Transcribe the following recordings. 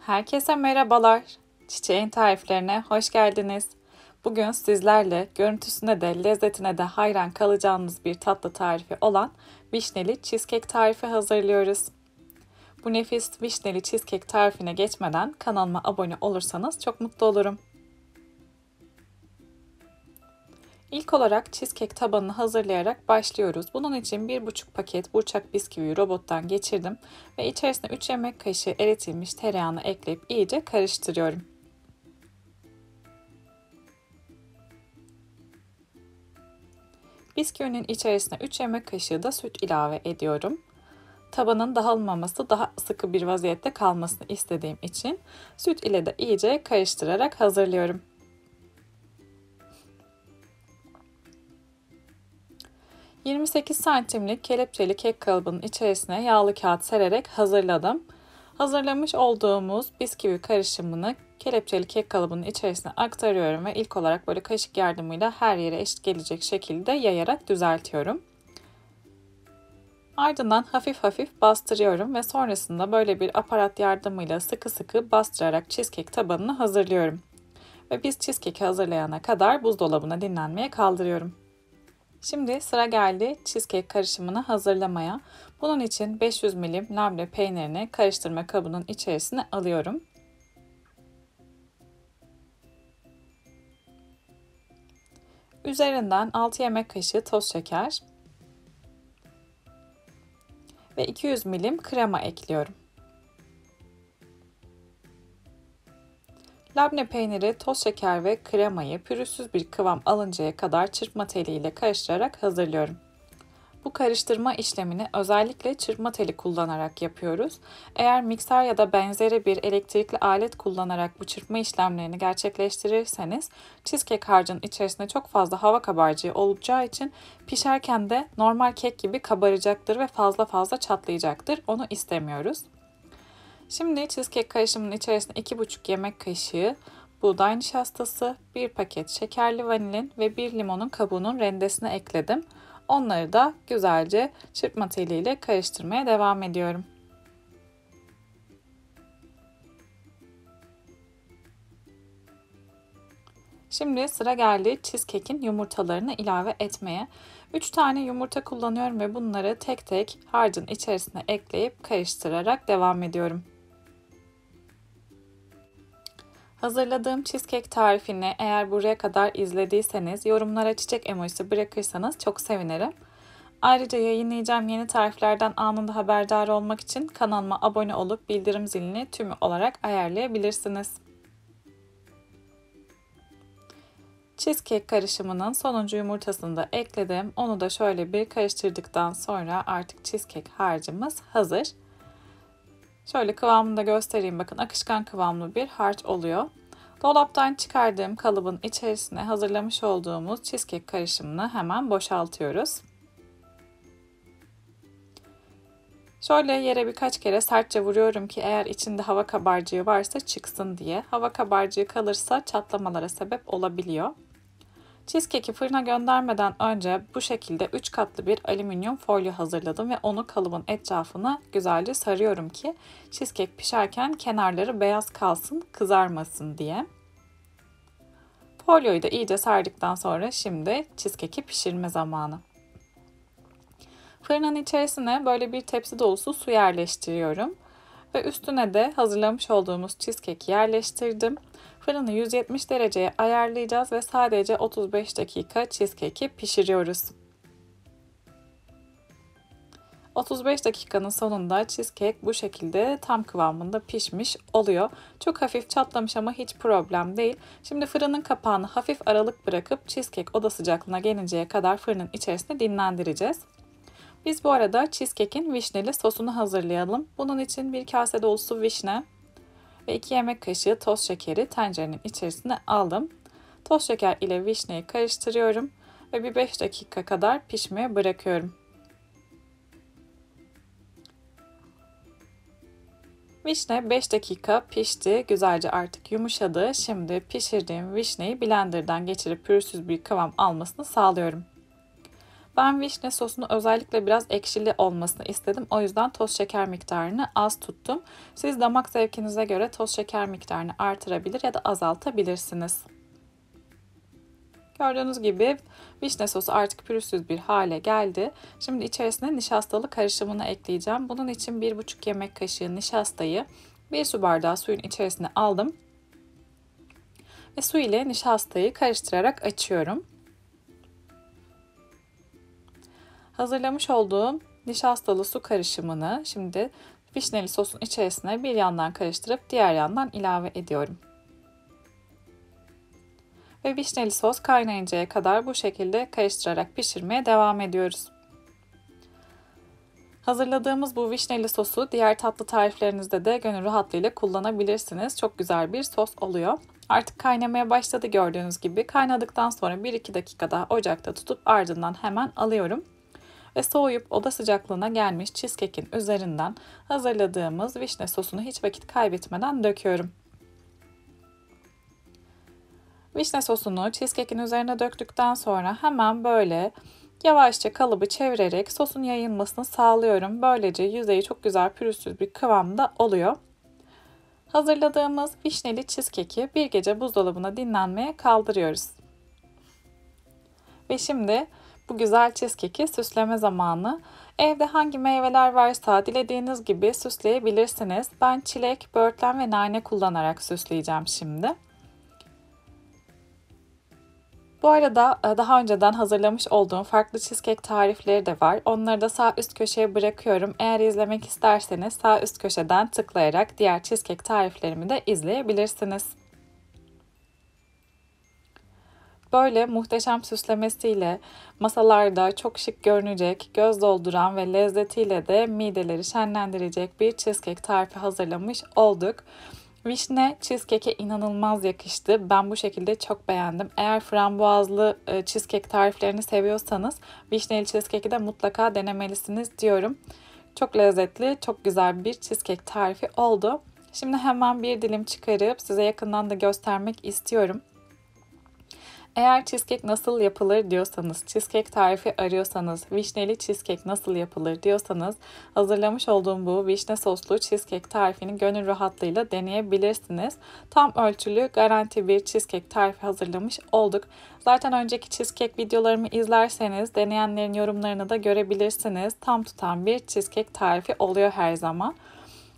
Herkese merhabalar. Çiçeğin tariflerine hoş geldiniz. Bugün sizlerle görüntüsüne de lezzetine de hayran kalacağınız bir tatlı tarifi olan vişneli cheesecake tarifi hazırlıyoruz. Bu nefis vişneli cheesecake tarifine geçmeden kanalıma abone olursanız çok mutlu olurum. İlk olarak cheesecake tabanını hazırlayarak başlıyoruz. Bunun için 1,5 paket burçak bisküviyi robottan geçirdim ve içerisine 3 yemek kaşığı eritilmiş tereyağını ekleyip iyice karıştırıyorum. Bisküvinin içerisine 3 yemek kaşığı da süt ilave ediyorum. Tabanın dağılmaması, daha sıkı bir vaziyette kalmasını istediğim için süt ile de iyice karıştırarak hazırlıyorum. ...28 santimlik kelepçeli kek kalıbının içerisine yağlı kağıt sererek hazırladım. Hazırlamış olduğumuz bisküvi karışımını kelepçeli kek kalıbının içerisine aktarıyorum ve ilk olarak böyle kaşık yardımıyla her yere eşit gelecek şekilde yayarak düzeltiyorum. Ardından hafif hafif bastırıyorum ve sonrasında böyle bir aparat yardımıyla sıkı sıkı bastırarak cheesecake tabanını hazırlıyorum. Ve biz cheesecake hazırlayana kadar buzdolabına dinlenmeye kaldırıyorum. Şimdi sıra geldi cheesecake karışımını hazırlamaya. Bunun için 500 ml labne peynirini karıştırma kabının içerisine alıyorum. Üzerinden 6 yemek kaşığı toz şeker ve 200 ml krema ekliyorum. Labne peyniri, toz şeker ve kremayı pürüzsüz bir kıvam alıncaya kadar çırpma teliyle karıştırarak hazırlıyorum. Bu karıştırma işlemini özellikle çırpma teli kullanarak yapıyoruz. Eğer mikser ya da benzeri bir elektrikli alet kullanarak bu çırpma işlemlerini gerçekleştirirseniz cheesecake harcının içerisinde çok fazla hava kabarcığı olacağı için pişerken de normal kek gibi kabaracaktır ve fazla çatlayacaktır. Onu istemiyoruz. Şimdi cheesecake karışımının içerisine 2,5 yemek kaşığı buğday nişastası, 1 paket şekerli vanilin ve 1 limonun kabuğunun rendesine ekledim. Onları da güzelce çırpma teliyle karıştırmaya devam ediyorum. Şimdi sıra geldi cheesecake'in yumurtalarını ilave etmeye. 3 tane yumurta kullanıyorum ve bunları tek tek harcın içerisine ekleyip karıştırarak devam ediyorum. Hazırladığım cheesecake tarifini eğer buraya kadar izlediyseniz yorumlara çiçek emojisi bırakırsanız çok sevinirim. Ayrıca yayınlayacağım yeni tariflerden anında haberdar olmak için kanalıma abone olup bildirim zilini tümü olarak ayarlayabilirsiniz. Cheesecake karışımının sonuncu yumurtasını da ekledim. Onu da şöyle bir karıştırdıktan sonra artık cheesecake harcımız hazır. Şöyle kıvamını da göstereyim. Bakın akışkan kıvamlı bir harç oluyor. Dolaptan çıkardığım kalıbın içerisine hazırlamış olduğumuz cheesecake karışımını hemen boşaltıyoruz. Şöyle yere birkaç kere sertçe vuruyorum ki eğer içinde hava kabarcığı varsa çıksın diye. Hava kabarcığı kalırsa çatlamalara sebep olabiliyor. Cheesecake'i fırına göndermeden önce bu şekilde 3 katlı bir alüminyum folyo hazırladım ve onu kalıbın etrafına güzelce sarıyorum ki cheesecake pişerken kenarları beyaz kalsın, kızarmasın diye. Folyoyu da iyice sardıktan sonra şimdi cheesecake'i pişirme zamanı. Fırının içerisine böyle bir tepsi dolusu su yerleştiriyorum ve üstüne de hazırlamış olduğumuz cheesecake'i yerleştirdim. Fırını 170 dereceye ayarlayacağız ve sadece 35 dakika cheesecake'i pişiriyoruz. 35 dakikanın sonunda cheesecake bu şekilde tam kıvamında pişmiş oluyor. Çok hafif çatlamış ama hiç problem değil. Şimdi fırının kapağını hafif aralık bırakıp cheesecake oda sıcaklığına gelinceye kadar fırının içerisinde dinlendireceğiz. Biz bu arada cheesecake'in vişneli sosunu hazırlayalım. Bunun için bir kase dolusu vişne ve 2 yemek kaşığı toz şekeri tencerenin içerisine aldım. Toz şeker ile vişneyi karıştırıyorum ve bir 5 dakika kadar pişmeye bırakıyorum. Vişne 5 dakika pişti. Güzelce artık yumuşadı. Şimdi pişirdiğim vişneyi blenderdan geçirip pürüzsüz bir kıvam almasını sağlıyorum. Ben vişne sosunu özellikle biraz ekşili olmasını istedim. O yüzden toz şeker miktarını az tuttum. Siz damak zevkinize göre toz şeker miktarını artırabilir ya da azaltabilirsiniz. Gördüğünüz gibi vişne sosu artık pürüzsüz bir hale geldi. Şimdi içerisine nişastalı karışımını ekleyeceğim. Bunun için 1,5 yemek kaşığı nişastayı 1 su bardağı suyun içerisine aldım. Ve su ile nişastayı karıştırarak açıyorum. Hazırlamış olduğum nişastalı su karışımını şimdi vişneli sosun içerisine bir yandan karıştırıp diğer yandan ilave ediyorum. Ve vişneli sos kaynayıncaya kadar bu şekilde karıştırarak pişirmeye devam ediyoruz. Hazırladığımız bu vişneli sosu diğer tatlı tariflerinizde de gönül rahatlığıyla kullanabilirsiniz. Çok güzel bir sos oluyor. Artık kaynamaya başladı gördüğünüz gibi. Kaynadıktan sonra 1-2 dakika daha ocakta tutup ardından hemen alıyorum. Ve soğuyup oda sıcaklığına gelmiş cheesecake'in üzerinden hazırladığımız vişne sosunu hiç vakit kaybetmeden döküyorum. Vişne sosunu cheesecake'in üzerine döktükten sonra hemen böyle yavaşça kalıbı çevirerek sosun yayılmasını sağlıyorum. Böylece yüzeyi çok güzel pürüzsüz bir kıvamda oluyor. Hazırladığımız vişneli cheesecake'i bir gece buzdolabına dinlenmeye kaldırıyoruz. Ve şimdi bu güzel cheesecake'i süsleme zamanı. Evde hangi meyveler varsa dilediğiniz gibi süsleyebilirsiniz. Ben çilek, böğürtlen ve nane kullanarak süsleyeceğim şimdi. Bu arada daha önceden hazırlamış olduğum farklı cheesecake tarifleri de var. Onları da sağ üst köşeye bırakıyorum. Eğer izlemek isterseniz sağ üst köşeden tıklayarak diğer cheesecake tariflerimi de izleyebilirsiniz. Böyle muhteşem süslemesiyle masalarda çok şık görünecek, göz dolduran ve lezzetiyle de mideleri şenlendirecek bir cheesecake tarifi hazırlamış olduk. Vişne cheesecake'e inanılmaz yakıştı. Ben bu şekilde çok beğendim. Eğer frambuazlı cheesecake tariflerini seviyorsanız vişneli cheesecake'i de mutlaka denemelisiniz diyorum. Çok lezzetli, çok güzel bir cheesecake tarifi oldu. Şimdi hemen bir dilim çıkarıp size yakından da göstermek istiyorum. Eğer cheesecake nasıl yapılır diyorsanız, cheesecake tarifi arıyorsanız, vişneli cheesecake nasıl yapılır diyorsanız hazırlamış olduğum bu vişne soslu cheesecake tarifini gönül rahatlığıyla deneyebilirsiniz. Tam ölçülü, garanti bir cheesecake tarifi hazırlamış olduk. Zaten önceki cheesecake videolarımı izlerseniz deneyenlerin yorumlarını da görebilirsiniz. Tam tutan bir cheesecake tarifi oluyor her zaman.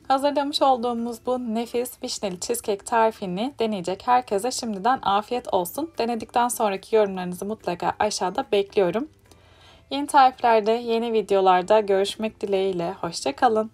Hazırlamış olduğumuz bu nefis vişneli cheesecake tarifini deneyecek herkese şimdiden afiyet olsun. Denedikten sonraki yorumlarınızı mutlaka aşağıda bekliyorum. Yeni tariflerde, yeni videolarda görüşmek dileğiyle. Hoşça kalın.